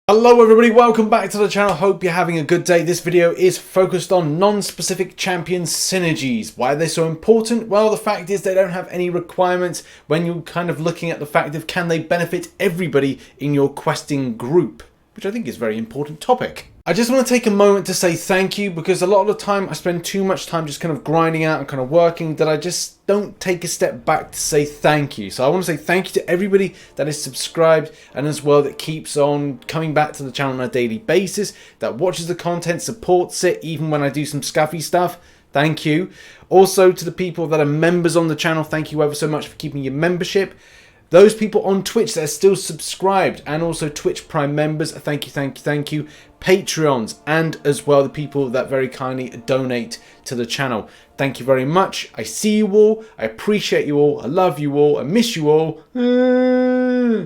Hello everybody, welcome back to the channel. Hope you're having a good day. This video is focused on non-specific champion synergies. Why are they so important? Well, the fact is they don't have any requirements when you're kind of looking at the fact of can they benefit everybody in your questing group, which I think is a very important topic. I just want to take a moment to say thank you, because a lot of the time I spend too much time just kind of grinding out and kind of working that I just don't take a step back to say thank you. So I want to say thank you to everybody that is subscribed and as well that keeps on coming back to the channel on a daily basis, that watches the content, supports it even when I do some scuffy stuff. Thank you. Also to the people that are members on the channel, thank you ever so much for keeping your membership. Those people on Twitch that are still subscribed and also Twitch Prime members, thank you, thank you, thank you. Patreons and as well the people that very kindly donate to the channel. Thank you very much. I see you all. I appreciate you all. I love you all. I miss you all.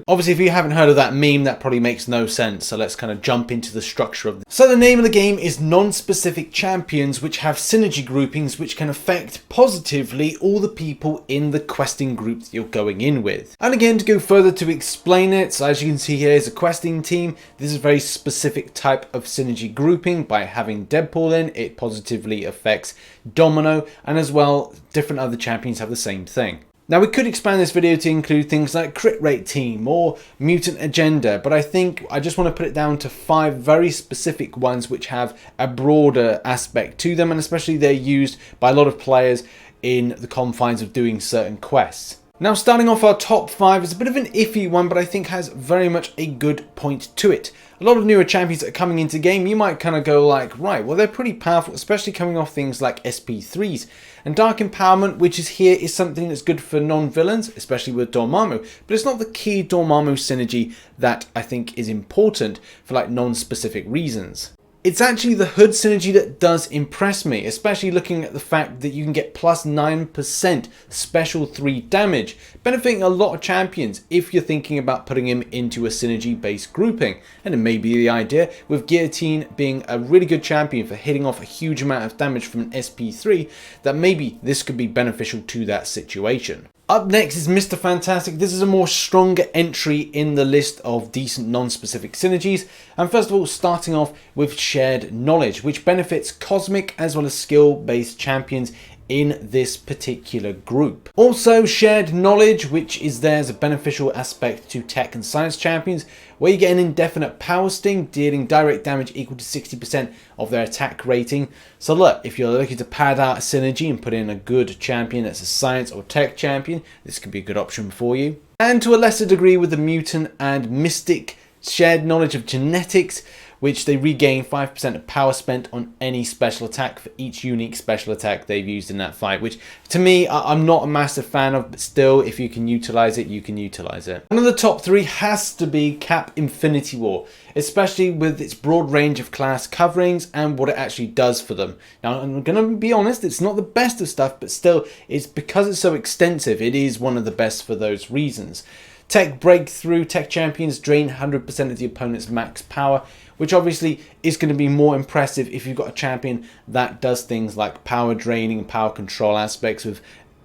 Obviously, if you haven't heard of that meme, that probably makes no sense. So let's kind of jump into the structure of this. So the name of the game is non-specific champions, which have synergy groupings which can affect positively all the people in the questing group that you're going in with. And again, to go further to explain it, so as you can see here is a questing team. This is a very specific type of synergy grouping. By having Deadpool in, it positively affects Domino, and as well different other champions have the same thing. Now we could expand this video to include things like crit rate team or mutant agenda, but I think I just want to put it down to 5 very specific ones which have a broader aspect to them, and especially they're used by a lot of players in the confines of doing certain quests. Now starting off our top 5 is a bit of an iffy one, but I think has very much a good point to it. A lot of newer champions that are coming into the game, you might kind of go like, right, well they're pretty powerful, especially coming off things like SP3s. And Dark Empowerment, which is here, is something that's good for non-villains, especially with Dormammu. But it's not the key Dormammu synergy that I think is important for like non-specific reasons. It's actually the Hood synergy that does impress me, especially looking at the fact that you can get plus 9% special 3 damage, benefiting a lot of champions if you're thinking about putting him into a synergy based grouping. And it may be the idea with Guillotine being a really good champion for hitting off a huge amount of damage from an SP3, that maybe this could be beneficial to that situation. Up next is Mr. Fantastic. This is a more stronger entry in the list of decent non-specific synergies. And first of all, starting off with Shared Knowledge, which benefits cosmic as well as skill-based champions in this particular group. Also Shared Knowledge, which is there as a beneficial aspect to tech and science champions, where you get an indefinite power sting, dealing direct damage equal to 60% of their attack rating. So look, if you're looking to pad out a synergy and put in a good champion that's a science or tech champion, this could be a good option for you. And to a lesser degree with the Mutant and Mystic Shared Knowledge of Genetics, which they regain 5% of power spent on any special attack for each unique special attack they've used in that fight, which to me, I'm not a massive fan of, but still, if you can utilize it, you can utilize it. One of the top 3 has to be Cap Infinity War, especially with its broad range of class coverings and what it actually does for them. Now, I'm going to be honest, it's not the best of stuff, but still, it's because it's so extensive, it is one of the best for those reasons. Tech Breakthrough, tech champions drain 100% of the opponent's max power, which obviously is going to be more impressive if you've got a champion that does things like power draining and power control aspects with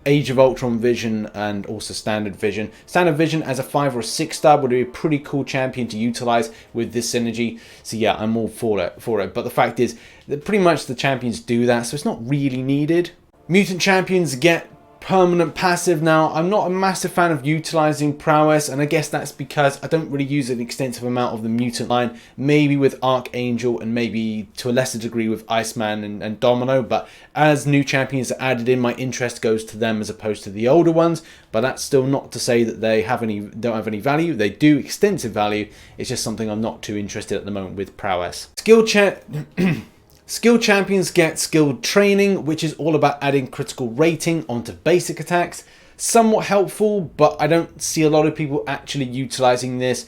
Age of Ultron Vision and also Standard Vision. Standard Vision as a 5 or a 6 star would be a pretty cool champion to utilize with this synergy. So yeah, I'm all for it. But the fact is that pretty much the champions do that, so it's not really needed. Mutant champions get permanent passive. Now, I'm not a massive fan of utilizing prowess, and I guess that's because I don't really use an extensive amount of the mutant line, maybe with Archangel and maybe to a lesser degree with Iceman and Domino, but as new champions are added in, my interest goes to them as opposed to the older ones. But that's still not to say that they don't have any value. They do extensive value. It's just something I'm not too interested at the moment with prowess. Skilled champions get skilled training, which is all about adding critical rating onto basic attacks. Somewhat helpful, but I don't see a lot of people actually utilizing this.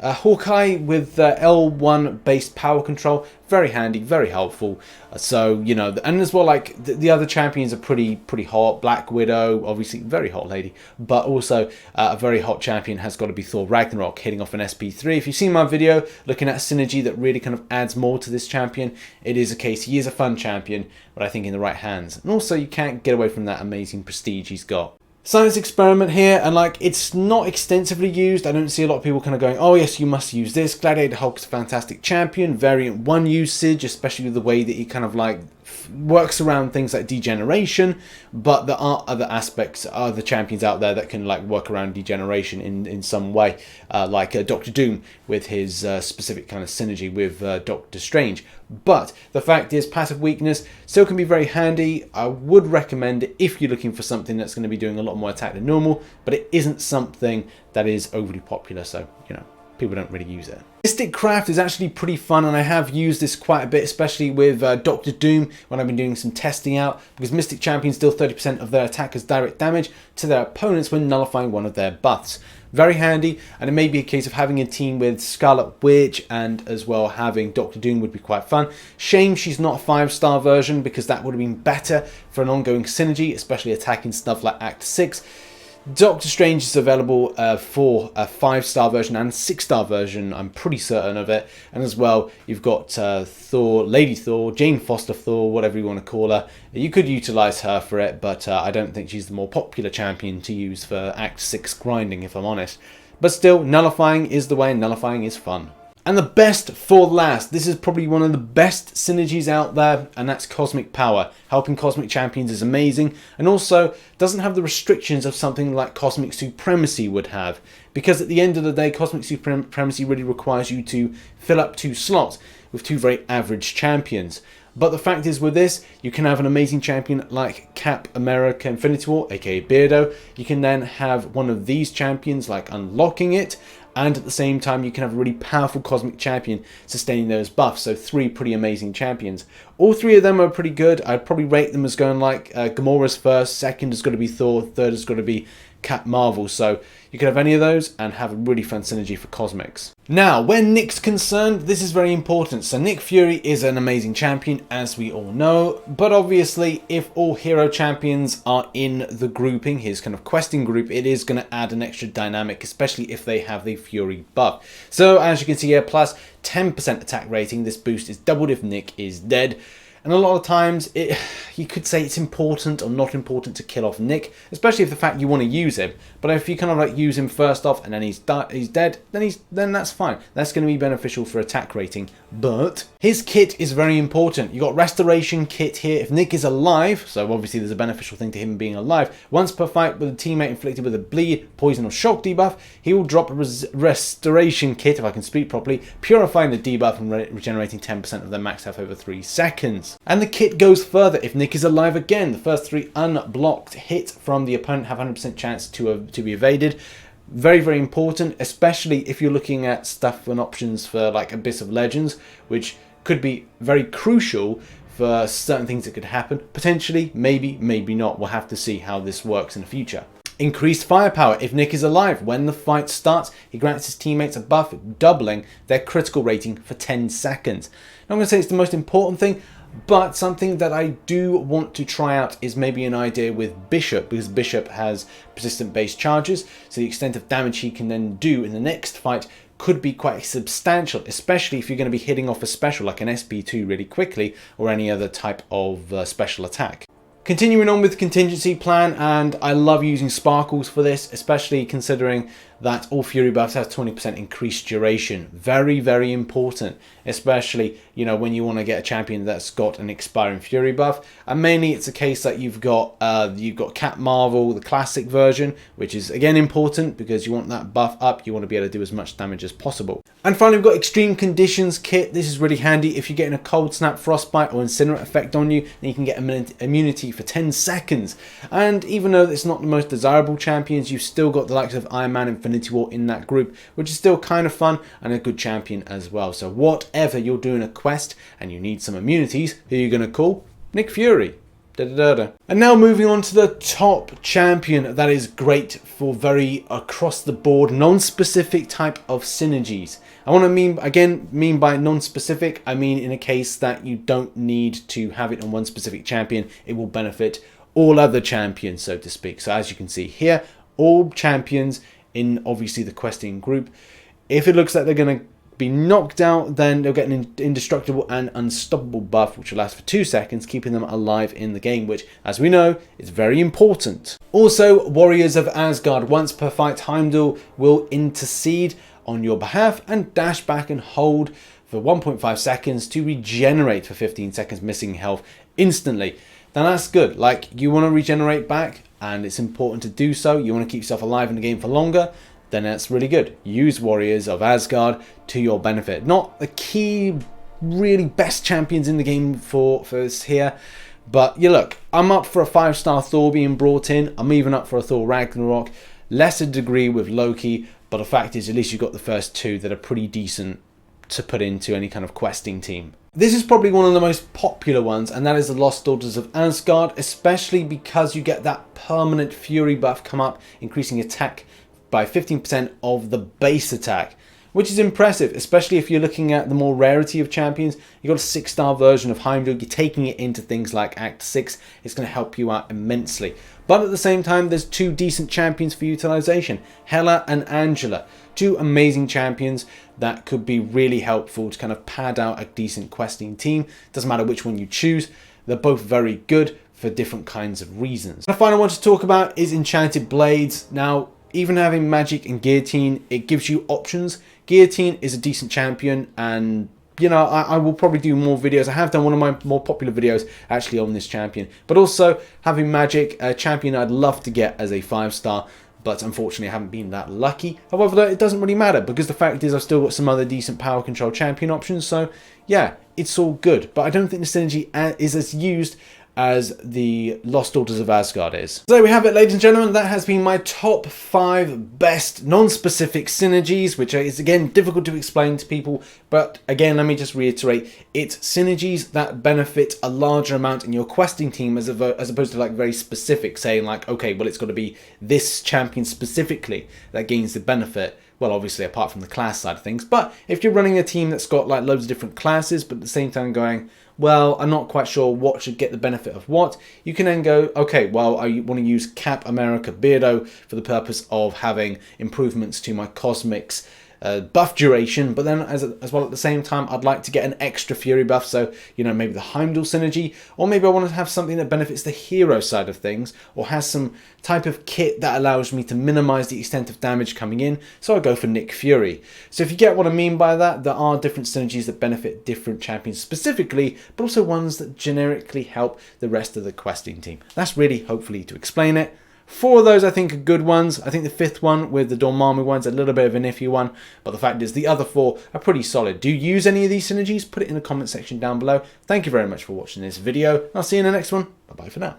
Hawkeye with L1 based power control, very handy, very helpful. So, you know, and as well, like the other champions are pretty hot. Black Widow, obviously very hot lady, but also a very hot champion has got to be Thor Ragnarok, hitting off an SP3. If you've seen my video looking at a synergy that really kind of adds more to this champion, it is a case he is a fun champion, but I think in the right hands. And also you can't get away from that amazing prestige he's got. Science experiment here, and like, it's not extensively used. I don't see a lot of people kind of going, oh yes, you must use this. Gladiator Hulk is a fantastic champion. Variant 1 usage, especially with the way that he kind of like works around things like degeneration, but there are other aspects, other champions out there that can like work around degeneration in some way, like Doctor Doom with his specific kind of synergy with Doctor Strange. But the fact is, passive weakness still can be very handy. I would recommend it if you're looking for something that's going to be doing a lot more attack than normal, but it isn't something that is overly popular, so you know, people don't really use it. Mystic Craft is actually pretty fun, and I have used this quite a bit, especially with Doctor Doom when I've been doing some testing out, because Mystic Champions deal 30% of their attack as direct damage to their opponents when nullifying one of their buffs. Very handy, and it may be a case of having a team with Scarlet Witch and as well having Doctor Doom would be quite fun. Shame she's not a 5-star version, because that would have been better for an ongoing synergy, especially attacking stuff like Act 6. Doctor Strange is available for a 5-star version and 6-star version, I'm pretty certain of it. And as well, you've got Thor, Lady Thor, Jane Foster Thor, whatever you want to call her. You could utilize her for it, but I don't think she's the more popular champion to use for Act 6 grinding, if I'm honest. But still, nullifying is the way, and nullifying is fun. And the best for last, this is probably one of the best synergies out there, and that's Cosmic Power. Helping Cosmic Champions is amazing, and also doesn't have the restrictions of something like Cosmic Supremacy would have. Because at the end of the day, Cosmic Supremacy really requires you to fill up 2 slots with 2 very average champions. But the fact is, with this, you can have an amazing champion like Cap America Infinity War, aka Beardo. You can then have one of these champions like unlocking it, and at the same time you can have a really powerful Cosmic Champion sustaining those buffs. So 3 pretty amazing champions. All 3 of them are pretty good. I'd probably rate them as going like Gamora's first, second has got to be Thor, third has got to be Cap Marvel. So you could have any of those and have a really fun synergy for Cosmics. Now, where Nick's concerned, this is very important. So Nick Fury is an amazing champion, as we all know, but obviously if all hero champions are in the grouping, his kind of questing group, it is going to add an extra dynamic, especially if they have the Fury buff. So as you can see here, plus 10% attack rating, this boost is doubled if Nick is dead. And a lot of times, you could say it's important or not important to kill off Nick, especially if the fact you want to use him. But if you kind of like use him first off and then he's dead, then that's fine. That's going to be beneficial for attack rating. But his kit is very important. You got Restoration Kit here. If Nick is alive, so obviously there's a beneficial thing to him being alive. Once per fight with a teammate inflicted with a bleed, poison or shock debuff, he will drop a Restoration Kit, if I can speak properly, purifying the debuff and regenerating 10% of their max health over 3 seconds. And the kit goes further. If Nick is alive again, the first 3 unblocked hits from the opponent have 100% chance to be evaded. Very, very important, especially if you're looking at stuff and options for like Abyss of Legends, which could be very crucial for certain things that could happen. Potentially, maybe, maybe not. We'll have to see how this works in the future. Increased firepower. If Nick is alive, when the fight starts, he grants his teammates a buff, doubling their critical rating for 10 seconds. Now, I'm going to say it's the most important thing, but something that I do want to try out is maybe an idea with Bishop, because Bishop has persistent base charges, so the extent of damage he can then do in the next fight could be quite substantial, especially if you're going to be hitting off a special like an SP2 really quickly, or any other type of special attack. Continuing on with contingency plan, and I love using sparkles for this, especially considering that all Fury buffs have 20% increased duration. Very, very important, especially, you know, when you want to get a champion that's got an expiring Fury buff. And mainly it's a case that you've got Cap Marvel, the classic version, which is again important because you want that buff up. You want to be able to do as much damage as possible. And finally, we've got Extreme Conditions Kit. This is really handy if you're getting a Cold Snap, Frostbite or Incinerate effect on you, then you can get immunity for 10 seconds. And even though it's not the most desirable champions, you've still got the likes of Iron Man, Infinity War in that group, which is still kind of fun and a good champion as well. So whatever you're doing a quest and you need some immunities, who are you going to call? Nick Fury. And now moving on to the top champion that is great for very across the board non-specific type of synergies. I want to mean by non-specific, I mean in a case that you don't need to have it on one specific champion, it will benefit all other champions, so to speak. So as you can see here, all champions in obviously the questing group, if it looks like they're going to be knocked out, then they'll get an indestructible and unstoppable buff, which will last for 2 seconds, keeping them alive in the game, which, as we know, is very important. Also, Warriors of Asgard, once per fight, Heimdall will intercede on your behalf and dash back and hold for 1.5 seconds to regenerate for 15 seconds, missing health instantly. Now that's good. Like, you want to regenerate back, and it's important to do so. You want to keep yourself alive in the game for longer, then that's really good. Use Warriors of Asgard to your benefit. Not the key, really best champions in the game for us here, but you look, I'm up for a 5-star Thor being brought in. I'm even up for a Thor Ragnarok. Lesser degree with Loki, but the fact is, at least you've got the first two that are pretty decent to put into any kind of questing team. This is probably one of the most popular ones, and that is the Lost Daughters of Asgard, especially because you get that permanent Fury buff come up, increasing attack by 15% of the base attack, which is impressive, especially if you're looking at the more rarity of champions. You've got a 6-star version of Heimdall, you're taking it into things like Act 6, it's going to help you out immensely. But at the same time, there's 2 decent champions for utilization, Hela and Angela. 2 amazing champions that could be really helpful to kind of pad out a decent questing team. Doesn't matter which one you choose, they're both very good for different kinds of reasons. The final one to talk about is Enchanted Blades. Now, even having Magic and Guillotine, it gives you options. Guillotine is a decent champion, and you know, I will probably do more videos. I have done one of my more popular videos actually on this champion, but also having Magic, a champion I'd love to get as a 5-star, but unfortunately I haven't been that lucky. However, it doesn't really matter, because the fact is I've still got some other decent power control champion options, so yeah, it's all good. But I don't think the synergy is as used as the Lost Daughters of Asgard is. So there we have it, ladies and gentlemen. That has been my top 5 best non-specific synergies, which is again difficult to explain to people, but again, let me just reiterate, it's synergies that benefit a larger amount in your questing team as opposed to like very specific, saying like, okay, well, it's got to be this champion specifically that gains the benefit. Well, obviously apart from the class side of things, but if you're running a team that's got like loads of different classes, but at the same time going, well, I'm not quite sure what should get the benefit of what, you can then go, okay, well, I want to use Cap America Beardo for the purpose of having improvements to my Cosmics buff duration, but then as well at the same time, I'd like to get an extra Fury buff, so, you know, maybe the Heimdall synergy, or maybe I want to have something that benefits the hero side of things, or has some type of kit that allows me to minimize the extent of damage coming in, so I go for Nick Fury. So if you get what I mean by that, there are different synergies that benefit different champions specifically, but also ones that generically help the rest of the questing team. That's really, hopefully, to explain it. 4 of those I think are good ones. I think the 5th one with the Dormammu one's a little bit of an iffy one, but the fact is the other 4 are pretty solid. Do you use any of these synergies? Put it in the comment section down below. Thank you very much for watching this video. I'll see you in the next one. Bye bye for now.